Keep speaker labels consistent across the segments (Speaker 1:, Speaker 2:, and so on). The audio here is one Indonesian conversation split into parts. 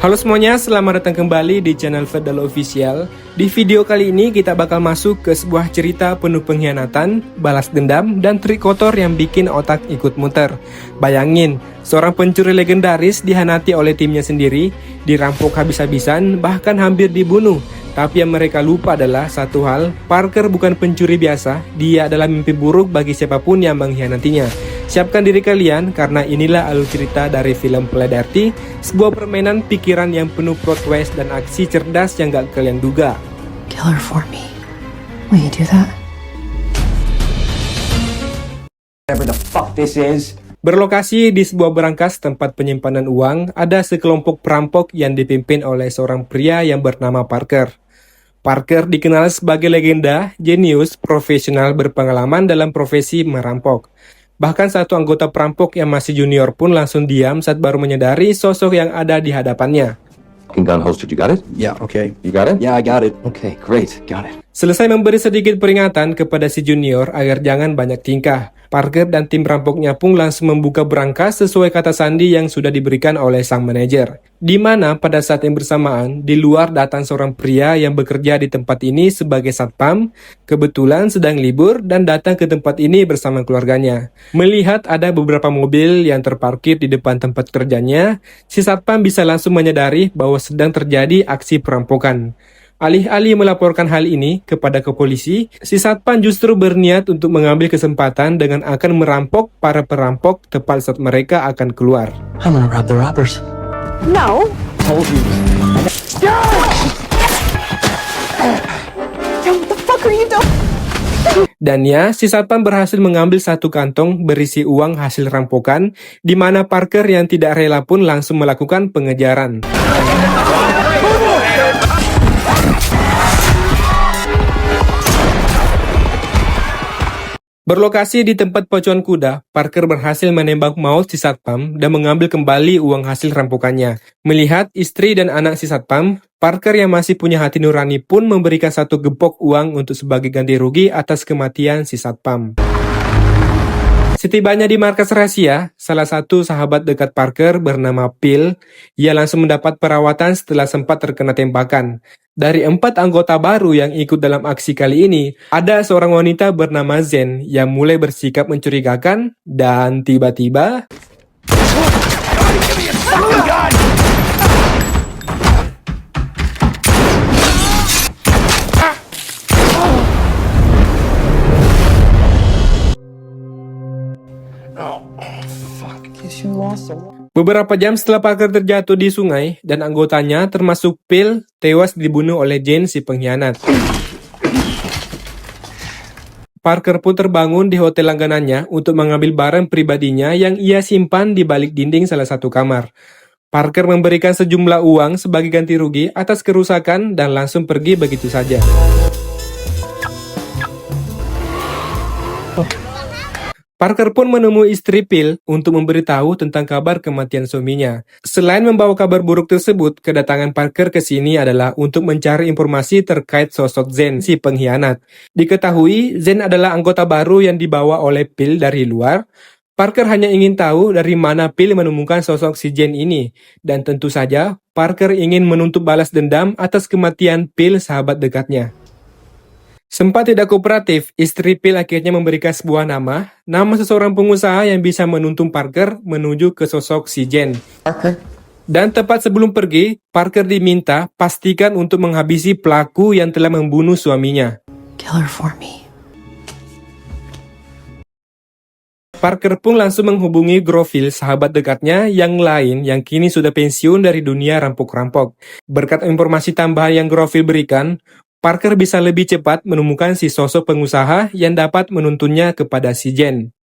Speaker 1: Halo semuanya, selamat datang kembali di channel Ferdal Official. Di video kali ini kita bakal masuk ke sebuah cerita penuh pengkhianatan, balas dendam, dan trik kotor yang bikin otak ikut muter. Bayangin, seorang pencuri legendaris dihanati oleh timnya sendiri, dirampok habis-habisan, bahkan hampir dibunuh. Tapi yang mereka lupa adalah satu hal, Parker bukan pencuri biasa, dia adalah mimpi buruk bagi siapapun yang mengkhianatinya. Siapkan diri kalian karena inilah alur cerita dari film Play Dirty, sebuah permainan pikiran yang penuh plot twist dan aksi cerdas yang gak kalian duga.
Speaker 2: Kill her for me. Will you do that?
Speaker 3: Whatever the fuck this is.
Speaker 1: Berlokasi di sebuah berangkas tempat penyimpanan uang, ada sekelompok perampok yang dipimpin oleh seorang pria yang bernama Parker. Parker dikenal sebagai legenda, jenius, profesional berpengalaman dalam profesi merampok. Bahkan satu anggota perampok yang masih junior pun langsung diam saat baru menyadari sosok yang ada di hadapannya.
Speaker 3: Gun holster, you got it?
Speaker 4: Yeah, okay.
Speaker 3: You got it?
Speaker 4: Yeah, I got it.
Speaker 3: Okay, great. Got it.
Speaker 1: Selesai memberi sedikit peringatan kepada si junior agar jangan banyak tingkah, Parker dan tim perampoknya pun langsung membuka berangkas sesuai kata sandi yang sudah diberikan oleh sang manajer. Di mana pada saat yang bersamaan, di luar datang seorang pria yang bekerja di tempat ini sebagai satpam, kebetulan sedang libur dan datang ke tempat ini bersama keluarganya. Melihat ada beberapa mobil yang terparkir di depan tempat kerjanya, si satpam bisa langsung menyadari bahwa sedang terjadi aksi perampokan. Alih-alih melaporkan hal ini kepada polisi, si satpam justru berniat untuk mengambil kesempatan dengan akan merampok para perampok tepat saat mereka akan keluar.
Speaker 4: I'm gonna rob the robbers.
Speaker 2: No.
Speaker 4: Told you.
Speaker 2: What the fuck are you doing?
Speaker 1: Dan ya, si satpam berhasil mengambil satu kantong berisi uang hasil rampokan, di mana Parker yang tidak rela pun langsung melakukan pengejaran. Berlokasi di tempat pacuan kuda, Parker berhasil menembak maut si satpam dan mengambil kembali uang hasil rampokannya. Melihat istri dan anak si satpam, Parker yang masih punya hati nurani pun memberikan satu gepok uang untuk sebagai ganti rugi atas kematian si satpam. Setibanya di markas rahasia, salah satu sahabat dekat Parker bernama Phil, ia langsung mendapat perawatan setelah sempat terkena tembakan. Dari 4 anggota baru yang ikut dalam aksi kali ini, ada seorang wanita bernama Zen yang mulai bersikap mencurigakan dan tiba-tiba... Beberapa jam setelah Parker terjatuh di sungai dan anggotanya termasuk Phil tewas dibunuh oleh Jane si pengkhianat. Parker pun terbangun di hotel langganannya untuk mengambil barang pribadinya yang ia simpan di balik dinding salah satu kamar. Parker memberikan sejumlah uang sebagai ganti rugi atas kerusakan dan langsung pergi begitu saja. Parker pun menemui istri Phil untuk memberitahu tentang kabar kematian suaminya. Selain membawa kabar buruk tersebut, kedatangan Parker ke sini adalah untuk mencari informasi terkait sosok Zen, si pengkhianat. Diketahui, Zen adalah anggota baru yang dibawa oleh Phil dari luar. Parker hanya ingin tahu dari mana Phil menemukan sosok si Zen ini. Dan tentu saja, Parker ingin menuntut balas dendam atas kematian Phil, sahabat dekatnya. Sempat tidak kooperatif, istri Phil akhirnya memberikan sebuah nama seseorang pengusaha yang bisa menuntun Parker menuju ke sosok si Jen.
Speaker 4: Parker?
Speaker 1: Dan tepat sebelum pergi, Parker diminta pastikan untuk menghabisi pelaku yang telah membunuh suaminya.
Speaker 2: Kill her for me.
Speaker 1: Parker pun langsung menghubungi Groville, sahabat dekatnya yang lain yang kini sudah pensiun dari dunia rampok-rampok. Berkat informasi tambahan yang Groville berikan, Parker bisa lebih cepat menemukan si sosok pengusaha yang dapat menuntunnya kepada si Jen.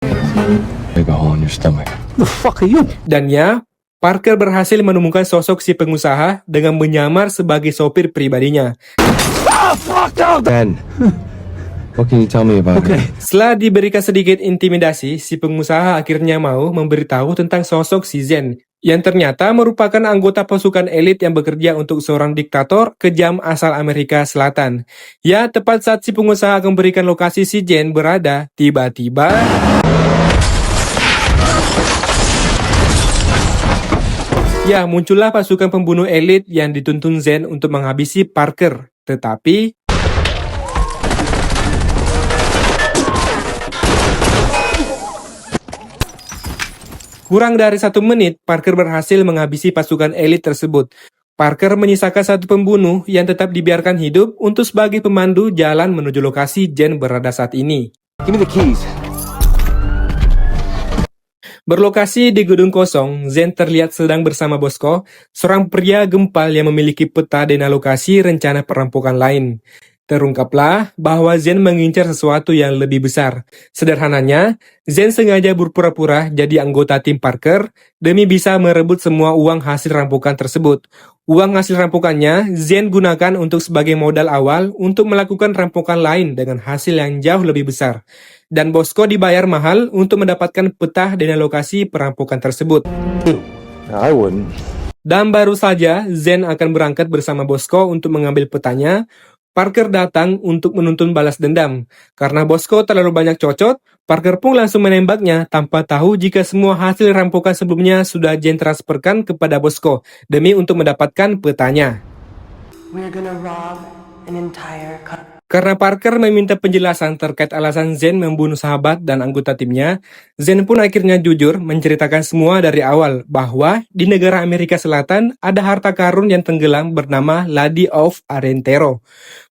Speaker 1: Dan ya, Parker berhasil menemukan sosok si pengusaha dengan menyamar sebagai sopir pribadinya.
Speaker 3: Ben, what can you tell me about it?
Speaker 1: Setelah diberikan sedikit intimidasi, si pengusaha akhirnya mau memberitahu tentang sosok si Zen. yang ternyata merupakan anggota pasukan elit yang bekerja untuk seorang diktator kejam asal Amerika Selatan. Ya, tepat saat si pengusaha akan memberikan lokasi si Jen berada, tiba-tiba ya, muncullah pasukan pembunuh elit yang dituntun Zen untuk menghabisi Parker. Tetapi kurang dari 1 menit, Parker berhasil menghabisi pasukan elit tersebut. Parker menyisakan satu pembunuh yang tetap dibiarkan hidup untuk sebagai pemandu jalan menuju lokasi Jen berada saat ini.
Speaker 3: Give me the keys.
Speaker 1: Berlokasi di gedung kosong, Zen terlihat sedang bersama Bosco, seorang pria gempal yang memiliki peta dan lokasi rencana perampokan lain. Terungkaplah bahwa Zen mengincar sesuatu yang lebih besar. Sederhananya, Zen sengaja berpura-pura jadi anggota tim Parker demi bisa merebut semua uang hasil rampokan tersebut. Uang hasil rampokannya, Zen gunakan untuk sebagai modal awal untuk melakukan rampokan lain dengan hasil yang jauh lebih besar. Dan Bosco dibayar mahal untuk mendapatkan peta dan lokasi perampokan tersebut.
Speaker 3: I wouldn't.
Speaker 1: Dan baru saja Zen akan berangkat bersama Bosco untuk mengambil petanya, Parker datang untuk menuntun balas dendam. Karena Bosco terlalu banyak cocot, Parker pun langsung menembaknya tanpa tahu jika semua hasil rampokan sebelumnya sudah Zen transferkan kepada Bosco demi untuk mendapatkan petanya.
Speaker 5: We're gonna rob an entire country.
Speaker 1: Karena Parker meminta penjelasan terkait alasan Zen membunuh sahabat dan anggota timnya, Zen pun akhirnya jujur menceritakan semua dari awal bahwa di negara Amerika Selatan ada harta karun yang tenggelam bernama Lady of Arentero,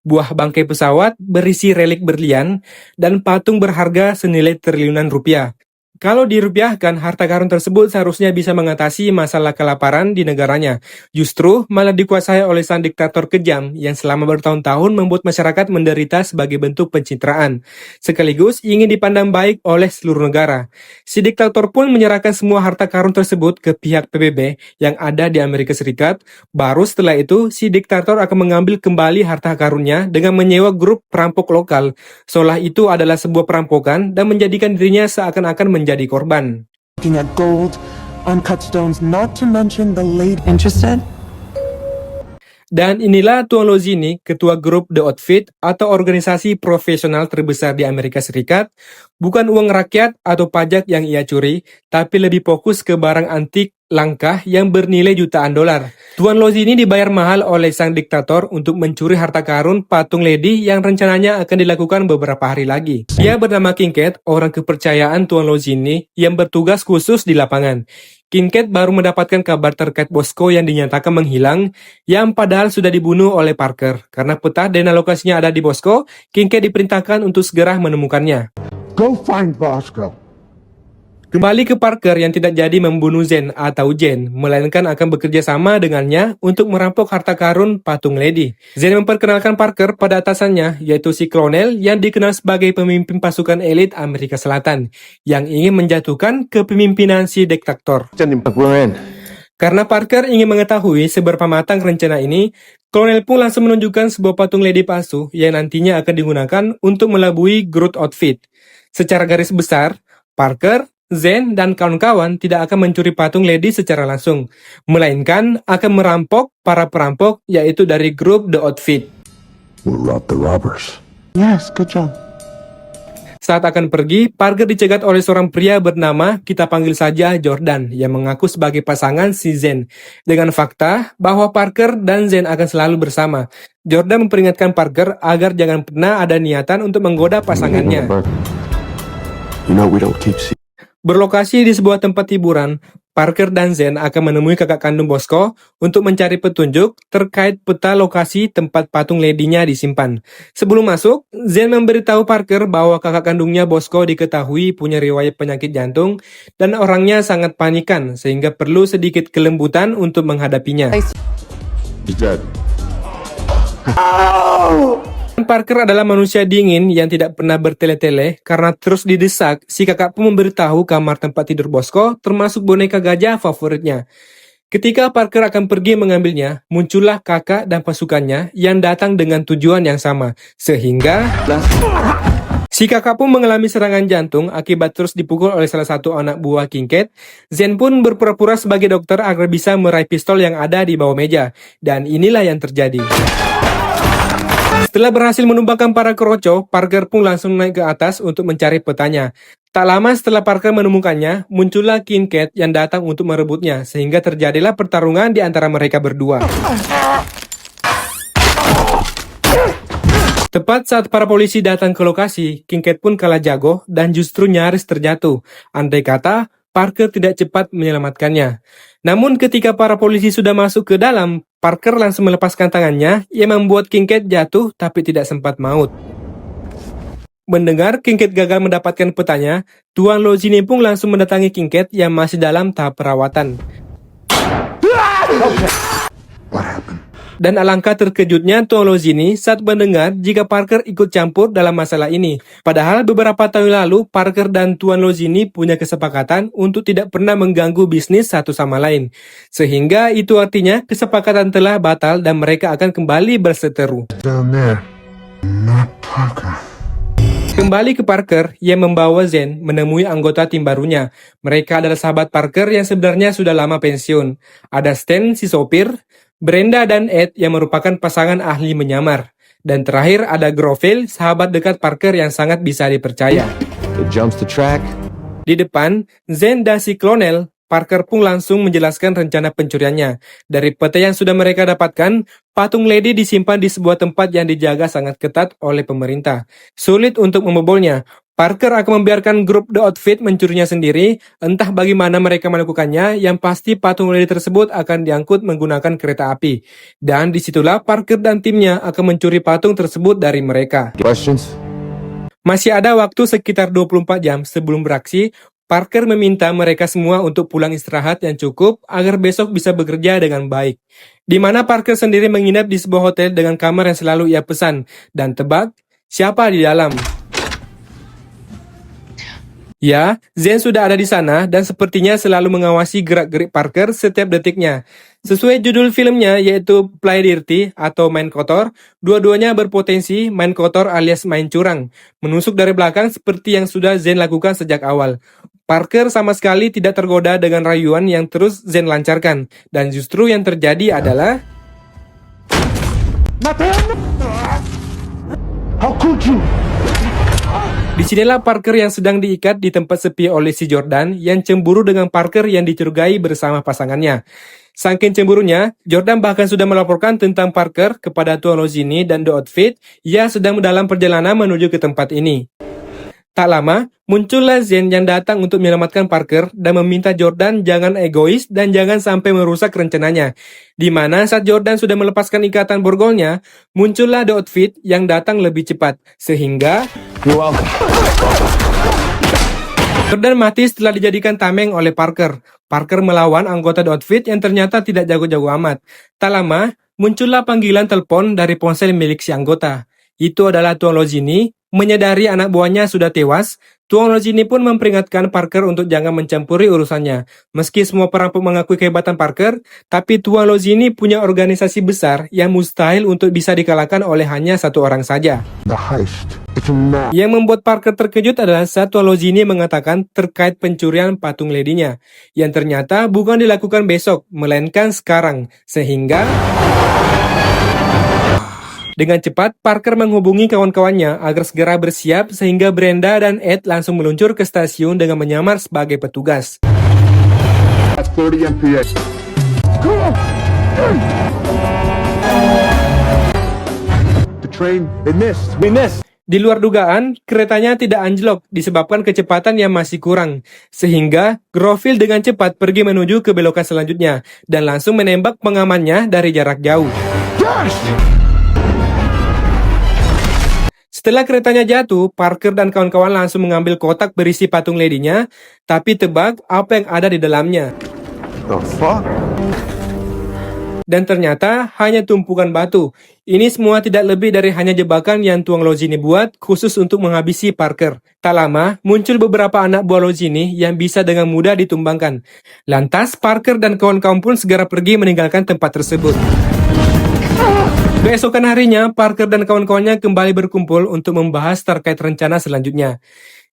Speaker 1: buah bangkai pesawat berisi relik berlian, dan patung berharga senilai triliunan rupiah. Kalau dirupiahkan, harta karun tersebut seharusnya bisa mengatasi masalah kelaparan di negaranya. Justru malah dikuasai oleh sang diktator kejam yang selama bertahun-tahun membuat masyarakat menderita sebagai bentuk pencitraan, sekaligus ingin dipandang baik oleh seluruh negara. Si diktator pun menyerahkan semua harta karun tersebut ke pihak PBB yang ada di Amerika Serikat. Baru setelah itu, si diktator akan mengambil kembali harta karunnya dengan menyewa grup perampok lokal, seolah itu adalah sebuah perampokan dan menjadikan dirinya seakan-akan menjadi korban.
Speaker 6: Looking at gold, uncut stones, not to mention the late.
Speaker 2: Interested?
Speaker 1: Dan inilah Tuan Lozini, ketua grup The Outfit atau organisasi profesional terbesar di Amerika Serikat. Bukan uang rakyat atau pajak yang ia curi, tapi lebih fokus ke barang antik langka yang bernilai jutaan dolar. Tuan Lozini dibayar mahal oleh sang diktator untuk mencuri harta karun patung Lady yang rencananya akan dilakukan beberapa hari lagi. Ia bernama Kincaid, orang kepercayaan Tuan Lozini yang bertugas khusus di lapangan. Kincaid baru mendapatkan kabar terkait Bosco yang dinyatakan menghilang, yang padahal sudah dibunuh oleh Parker. Karena peta dan lokasinya ada di Bosco, Kincaid diperintahkan untuk segera menemukannya.
Speaker 6: Go find Bosco.
Speaker 1: Kembali ke Parker yang tidak jadi membunuh Zen atau Jen, melainkan akan bekerja sama dengannya untuk merampok harta karun patung Lady. Zen memperkenalkan Parker pada atasannya, yaitu si Colonel yang dikenal sebagai pemimpin pasukan elit Amerika Selatan, yang ingin menjatuhkan kepemimpinan si diktator.
Speaker 3: We're in.
Speaker 1: Karena Parker ingin mengetahui seberapa matang rencana ini, Colonel pun langsung menunjukkan sebuah patung Lady palsu yang nantinya akan digunakan untuk melabui Groot Outfit. Secara garis besar, Parker, Zen, dan kawan-kawan tidak akan mencuri patung Lady secara langsung, melainkan akan merampok para perampok, yaitu dari grup The Outfit.
Speaker 3: We'll rob the robbers.
Speaker 6: Yes, good job.
Speaker 1: Saat akan pergi, Parker dicegat oleh seorang pria bernama, kita panggil saja Jordan, yang mengaku sebagai pasangan si Zen, dengan fakta bahwa Parker dan Zen akan selalu bersama. Jordan memperingatkan Parker agar jangan pernah ada niatan untuk menggoda pasangannya.
Speaker 3: You know we don't keep secrets.
Speaker 1: Berlokasi di sebuah tempat hiburan, Parker dan Zen akan menemui kakak kandung Bosco untuk mencari petunjuk terkait peta lokasi tempat patung Lady-nya disimpan. Sebelum masuk, Zen memberitahu Parker bahwa kakak kandungnya Bosco diketahui punya riwayat penyakit jantung dan orangnya sangat panikan sehingga perlu sedikit kelembutan untuk menghadapinya.
Speaker 3: He's dead.
Speaker 1: Parker adalah manusia dingin yang tidak pernah bertele-tele karena terus didesak. Si kakak pun memberitahu kamar tempat tidur Bosco termasuk boneka gajah favoritnya. Ketika Parker akan pergi mengambilnya, muncullah kakak dan pasukannya yang datang dengan tujuan yang sama. Sehingga Si kakak pun mengalami serangan jantung akibat terus dipukul oleh salah satu anak buah King Cat. Zen pun berpura-pura sebagai dokter agar bisa meraih pistol yang ada di bawah meja. Dan inilah yang terjadi. Setelah berhasil menumbangkan para keroco, Parker pun langsung naik ke atas untuk mencari petanya. Tak lama setelah Parker menemukannya, muncullah King Cat yang datang untuk merebutnya, sehingga terjadilah pertarungan di antara mereka berdua. Tepat saat para polisi datang ke lokasi, King Cat pun kalah jago dan justru nyaris terjatuh. Andai kata, Parker tidak cepat menyelamatkannya. Namun ketika para polisi sudah masuk ke dalam, Parker langsung melepaskan tangannya yang membuat King Cat jatuh tapi tidak sempat maut. Mendengar King Cat gagal mendapatkan petanya, Tuan Lozini pun langsung mendatangi King Cat yang masih dalam tahap perawatan. Dan alangkah terkejutnya Tuan Lozini saat mendengar jika Parker ikut campur dalam masalah ini. Padahal beberapa tahun lalu, Parker dan Tuan Lozini punya kesepakatan untuk tidak pernah mengganggu bisnis satu sama lain. Sehingga itu artinya kesepakatan telah batal dan mereka akan kembali berseteru. Kembali ke Parker yang membawa Zen menemui anggota tim barunya. Mereka adalah sahabat Parker yang sebenarnya sudah lama pensiun. Ada Stan si sopir, Brenda dan Ed yang merupakan pasangan ahli menyamar. Dan terakhir ada Groville, sahabat dekat Parker yang sangat bisa dipercaya.
Speaker 3: It jumps the track.
Speaker 1: Di depan, Zen dan si Clonel, Parker pun langsung menjelaskan rencana pencuriannya. Dari peta yang sudah mereka dapatkan, patung Lady disimpan di sebuah tempat yang dijaga sangat ketat oleh pemerintah. Sulit untuk membobolnya. Parker akan membiarkan grup The Outfit mencurinya sendiri, entah bagaimana mereka melakukannya, yang pasti patung Lady tersebut akan diangkut menggunakan kereta api. Dan disitulah Parker dan timnya akan mencuri patung tersebut dari mereka.
Speaker 3: Questions?
Speaker 1: Masih ada waktu sekitar 24 jam sebelum beraksi. Parker meminta mereka semua untuk pulang istirahat yang cukup agar besok bisa bekerja dengan baik. Di mana Parker sendiri menginap di sebuah hotel dengan kamar yang selalu ia pesan. Dan tebak, siapa di dalam? Ya, Zen sudah ada di sana dan sepertinya selalu mengawasi gerak-gerik Parker setiap detiknya. Sesuai judul filmnya yaitu Play Dirty atau Main Kotor, dua-duanya berpotensi main kotor alias main curang, menusuk dari belakang seperti yang sudah Zen lakukan sejak awal. Parker sama sekali tidak tergoda dengan rayuan yang terus Zen lancarkan, dan justru yang terjadi adalah...
Speaker 6: How could you?
Speaker 1: Disinilah Parker yang sedang diikat di tempat sepi oleh si Jordan yang cemburu dengan Parker yang dicurigai bersama pasangannya. Saking cemburunya, Jordan bahkan sudah melaporkan tentang Parker kepada Tuan Lozini dan The Outfit yang sedang dalam perjalanan menuju ke tempat ini. Tak lama, muncullah Zen yang datang untuk menyelamatkan Parker dan meminta Jordan jangan egois dan jangan sampai merusak rencananya. Di mana saat Jordan sudah melepaskan ikatan borgolnya, muncullah The Outfit yang datang lebih cepat. Sehingga Jordan mati setelah dijadikan tameng oleh Parker. Parker melawan anggota The Outfit yang ternyata tidak jago-jago amat. Tak lama, muncullah panggilan telepon dari ponsel milik si anggota. Itu adalah Tuan Lozini. Menyadari anak buahnya sudah tewas, Tuan Lozini pun memperingatkan Parker untuk jangan mencampuri urusannya. Meski semua perampok mengakui kehebatan Parker, tapi Tuan Lozini punya organisasi besar yang mustahil untuk bisa dikalahkan oleh hanya satu orang saja.
Speaker 6: The heist. It's a mad.
Speaker 1: Yang membuat Parker terkejut adalah saat Tuan Lozini mengatakan terkait pencurian patung Lady-nya, yang ternyata bukan dilakukan besok, melainkan sekarang. Sehingga... Dengan cepat, Parker menghubungi kawan-kawannya agar segera bersiap sehingga Brenda dan Ed langsung meluncur ke stasiun dengan menyamar sebagai petugas.
Speaker 6: That's 30 MPA. The train, it missed. We missed.
Speaker 1: Di luar dugaan, keretanya tidak anjlok disebabkan kecepatan yang masih kurang. Sehingga, Groville dengan cepat pergi menuju ke belokan selanjutnya dan langsung menembak pengamannya dari jarak jauh. Setelah keretanya jatuh, Parker dan kawan-kawan langsung mengambil kotak berisi patung Lady-nya, tapi tebak apa yang ada di dalamnya.
Speaker 6: The fuck?
Speaker 1: Dan ternyata hanya tumpukan batu. Ini semua tidak lebih dari hanya jebakan yang Tuan Lozini buat khusus untuk menghabisi Parker. Tak lama, muncul beberapa anak buah Lozini yang bisa dengan mudah ditumbangkan. Lantas, Parker dan kawan-kawan pun segera pergi meninggalkan tempat tersebut. Keesokan harinya, Parker dan kawan-kawannya kembali berkumpul untuk membahas terkait rencana selanjutnya.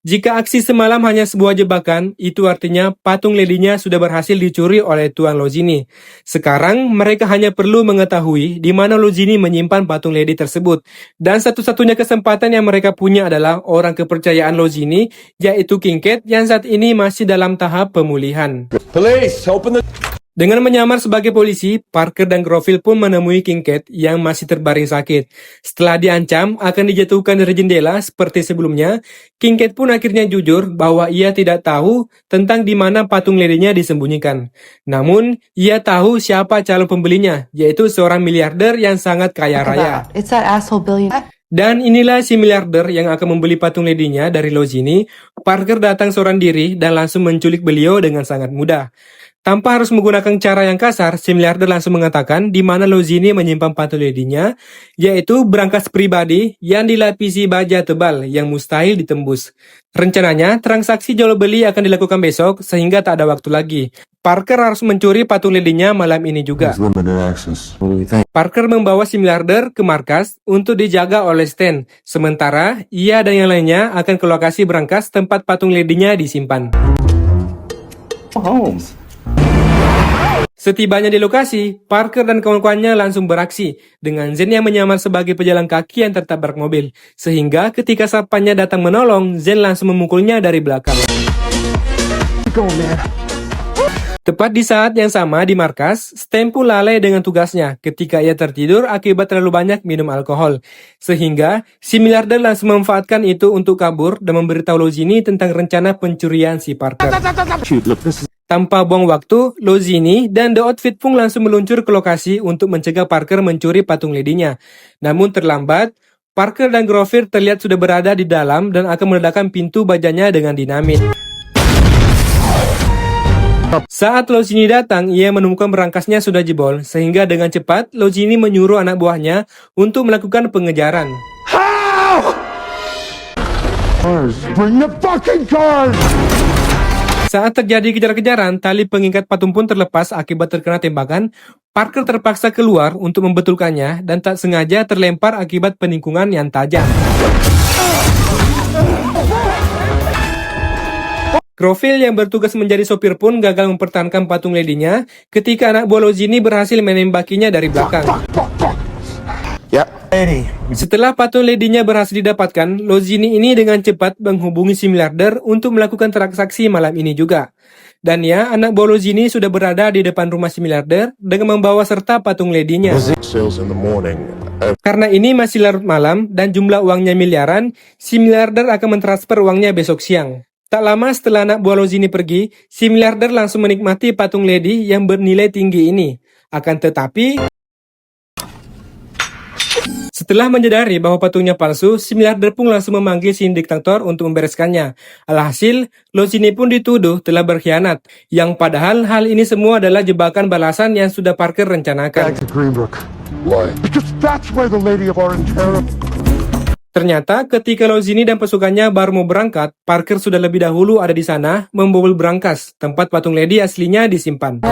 Speaker 1: Jika aksi semalam hanya sebuah jebakan, itu artinya patung ledinya sudah berhasil dicuri oleh Tuan Lozini. Sekarang, mereka hanya perlu mengetahui di mana Lozini menyimpan patung ledi tersebut. Dan satu-satunya kesempatan yang mereka punya adalah orang kepercayaan Lozini, yaitu King Cat yang saat ini masih dalam tahap pemulihan.
Speaker 3: Police, open the...
Speaker 1: Dengan menyamar sebagai polisi, Parker dan Groville pun menemui King Cat yang masih terbaring sakit. Setelah diancam akan dijatuhkan dari jendela seperti sebelumnya, King Cat pun akhirnya jujur bahwa ia tidak tahu tentang di mana patung ledinya disembunyikan. Namun, ia tahu siapa calon pembelinya, yaitu seorang miliarder yang sangat kaya raya.
Speaker 2: It's that asshole billionaire.
Speaker 1: Dan inilah si miliarder yang akan membeli patung ledinya dari Lozini. Parker datang seorang diri dan langsung menculik beliau dengan sangat mudah. Tanpa harus menggunakan cara yang kasar, si miliarder langsung mengatakan di mana Lozini menyimpan patung ledinya, yaitu berangkas pribadi yang dilapisi baja tebal yang mustahil ditembus. Rencananya, transaksi jual beli akan dilakukan besok sehingga tak ada waktu lagi. Parker harus mencuri patung ledinya malam ini juga.
Speaker 6: Limited access.
Speaker 3: What do you think?
Speaker 1: Parker membawa si miliarder ke markas untuk dijaga oleh Stan. Sementara, ia dan yang lainnya akan ke lokasi berangkas tempat patung ledinya disimpan.
Speaker 3: Holmes.
Speaker 1: Setibanya di lokasi, Parker dan kawan-kawannya langsung beraksi dengan Zen yang menyamar sebagai pejalan kaki yang tertabrak mobil. Sehingga ketika satpamnya datang menolong, Zen langsung memukulnya dari belakang. Tepat di saat yang sama di markas, Stan pun lalai dengan tugasnya ketika ia tertidur akibat terlalu banyak minum alkohol. Sehingga, si miliarder langsung memanfaatkan itu untuk kabur dan memberitahu Lozini tentang rencana pencurian si Parker.
Speaker 6: Shoot, look, this is...
Speaker 1: Tanpa buang waktu, Lozini dan The Outfit pun langsung meluncur ke lokasi untuk mencegah Parker mencuri patung ledinya. Namun terlambat, Parker dan Groville terlihat sudah berada di dalam dan akan meledakkan pintu bajanya dengan dinamit. Saat Lozini datang, ia menemukan berangkasnya sudah jebol, sehingga dengan cepat Lozini menyuruh anak buahnya untuk melakukan pengejaran.
Speaker 6: Cars. Bring the fucking cars!
Speaker 1: Saat terjadi kejar-kejaran, tali pengikat patung pun terlepas akibat terkena tembakan. Parker terpaksa keluar untuk membetulkannya dan tak sengaja terlempar akibat peningkungan yang tajam. Groville yang bertugas menjadi sopir pun gagal mempertahankan patung ledinya ketika anak buah Lozini berhasil menembakinya dari belakang.
Speaker 6: Yep. Eddie.
Speaker 1: Setelah patung ledinya berhasil didapatkan, Lozini ini dengan cepat menghubungi si miliarder untuk melakukan transaksi malam ini juga. Dan ya, anak buah Lozini sudah berada di depan rumah si miliarder dengan membawa serta patung ledinya.
Speaker 6: Sales in the morning.
Speaker 1: Karena ini masih larut malam dan jumlah uangnya miliaran, si miliarder akan mentransfer uangnya besok siang. Tak lama setelah anak buah Lozini pergi, si miliarder langsung menikmati patung ledi yang bernilai tinggi ini. Akan tetapi, setelah menyadari bahwa patungnya palsu, si miliarder pun langsung memanggil si diktator untuk membereskannya. Alhasil, Lozini pun dituduh telah berkhianat, yang padahal hal ini semua adalah jebakan balasan yang sudah Parker rencanakan.
Speaker 6: Back to Greenbrook. Why? Because that's where the Lady of Orange Terror...
Speaker 1: Ternyata ketika Lozini dan pasukannya baru mau berangkat, Parker sudah lebih dahulu ada di sana membobol berangkas, tempat patung ledi aslinya disimpan.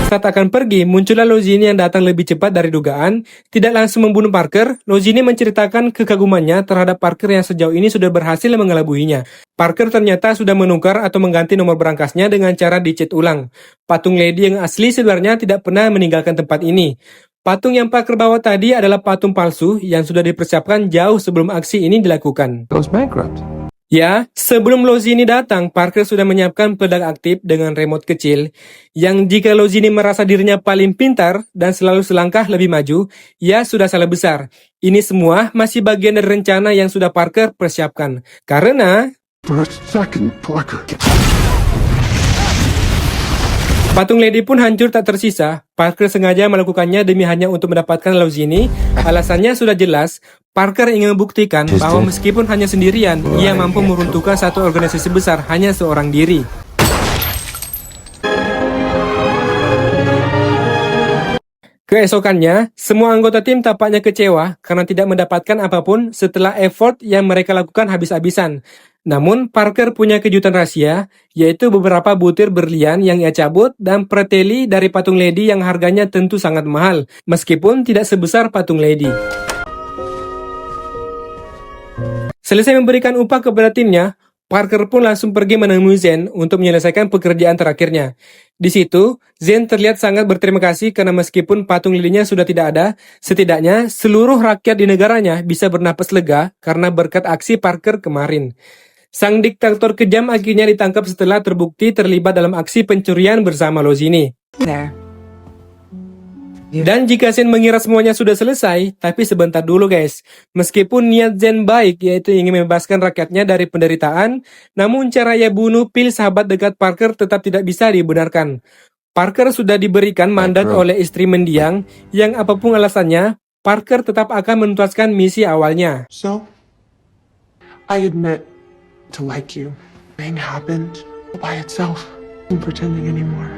Speaker 1: Saat akan pergi, muncullah Lozini yang datang lebih cepat dari dugaan. Tidak langsung membunuh Parker, Lozini menceritakan kekagumannya terhadap Parker yang sejauh ini sudah berhasil mengelabuinya. Parker ternyata sudah menukar atau mengganti nomor berangkasnya dengan cara dicet ulang. Patung ledi yang asli sebenarnya tidak pernah meninggalkan tempat ini. Patung yang Parker bawa tadi adalah patung palsu yang sudah dipersiapkan jauh sebelum aksi ini dilakukan.
Speaker 3: Goes bankrupt.
Speaker 1: Ya, sebelum Lozini datang, Parker sudah menyiapkan peledak aktif dengan remote kecil, yang jika Lozini merasa dirinya paling pintar dan selalu selangkah lebih maju, ya sudah salah besar. Ini semua masih bagian dari rencana yang sudah Parker persiapkan. Karena
Speaker 6: For a second, Parker.
Speaker 1: patung ledi pun hancur tak tersisa. Parker sengaja melakukannya demi hanya untuk mendapatkan Lozini. Alasannya sudah jelas. Parker ingin membuktikan bahwa meskipun hanya sendirian, ia mampu meruntuhkan satu organisasi besar hanya seorang diri. Keesokannya, semua anggota tim tampaknya kecewa karena tidak mendapatkan apapun setelah effort yang mereka lakukan habis-habisan. Namun, Parker punya kejutan rahasia, yaitu beberapa butir berlian yang ia cabut dan preteli dari patung Lady yang harganya tentu sangat mahal, meskipun tidak sebesar patung Lady. Selesai memberikan upah kepada timnya, Parker pun langsung pergi menemui Zen untuk menyelesaikan pekerjaan terakhirnya. Di situ, Zen terlihat sangat berterima kasih karena meskipun patung lilinnya sudah tidak ada, setidaknya seluruh rakyat di negaranya bisa bernapas lega karena berkat aksi Parker kemarin. Sang diktator kejam akhirnya ditangkap setelah terbukti terlibat dalam aksi pencurian bersama Lozini.
Speaker 5: There.
Speaker 1: Dan jika Zen mengira semuanya sudah selesai, tapi sebentar dulu guys. Meskipun niat Zen baik, yaitu ingin membebaskan rakyatnya dari penderitaan, namun cara ia bunuh Pil sahabat dekat Parker tetap tidak bisa dibenarkan. Parker sudah diberikan mandat oleh istri mendiang, yang apapun alasannya, Parker tetap akan menuntaskan misi awalnya.
Speaker 6: So, I admit to like you. Thing happened by itself. I'm pretending anymore.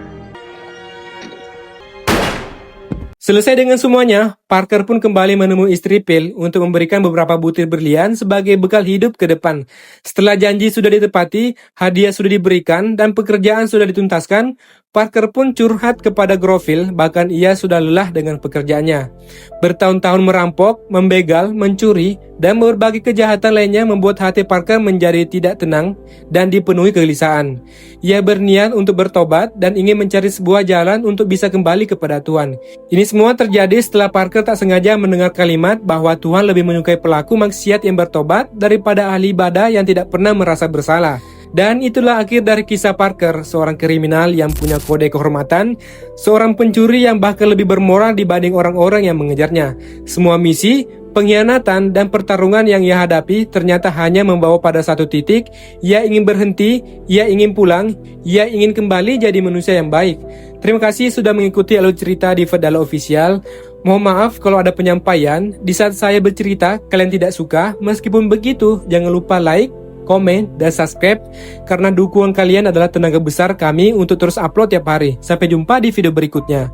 Speaker 1: Selesai dengan semuanya, Parker pun kembali menemui istri Pil untuk memberikan beberapa butir berlian sebagai bekal hidup ke depan. Setelah janji sudah ditepati, hadiah sudah diberikan, dan pekerjaan sudah dituntaskan, Parker pun curhat kepada Groville, bahkan ia sudah lelah dengan pekerjaannya. Bertahun-tahun merampok, membegal, mencuri, dan berbagai kejahatan lainnya membuat hati Parker menjadi tidak tenang dan dipenuhi kegelisahan. Ia berniat untuk bertobat dan ingin mencari sebuah jalan untuk bisa kembali kepada Tuhan. Ini semua terjadi setelah Parker tak sengaja mendengar kalimat bahwa Tuhan lebih menyukai pelaku maksiat yang bertobat daripada ahli ibadah yang tidak pernah merasa bersalah. Dan itulah akhir dari kisah Parker, seorang kriminal yang punya kode kehormatan, seorang pencuri yang bahkan lebih bermoral dibanding orang-orang yang mengejarnya. Semua misi, pengkhianatan, dan pertarungan yang ia hadapi ternyata hanya membawa pada satu titik. Ia ingin berhenti, ia ingin pulang, ia ingin kembali jadi manusia yang baik. Terima kasih sudah mengikuti alur cerita di Vedala Official. Mohon maaf kalau ada penyampaian di saat saya bercerita kalian tidak suka. Meskipun begitu, jangan lupa like, komen, dan subscribe karena dukungan kalian adalah tenaga besar kami untuk terus upload tiap hari. Sampai jumpa di video berikutnya.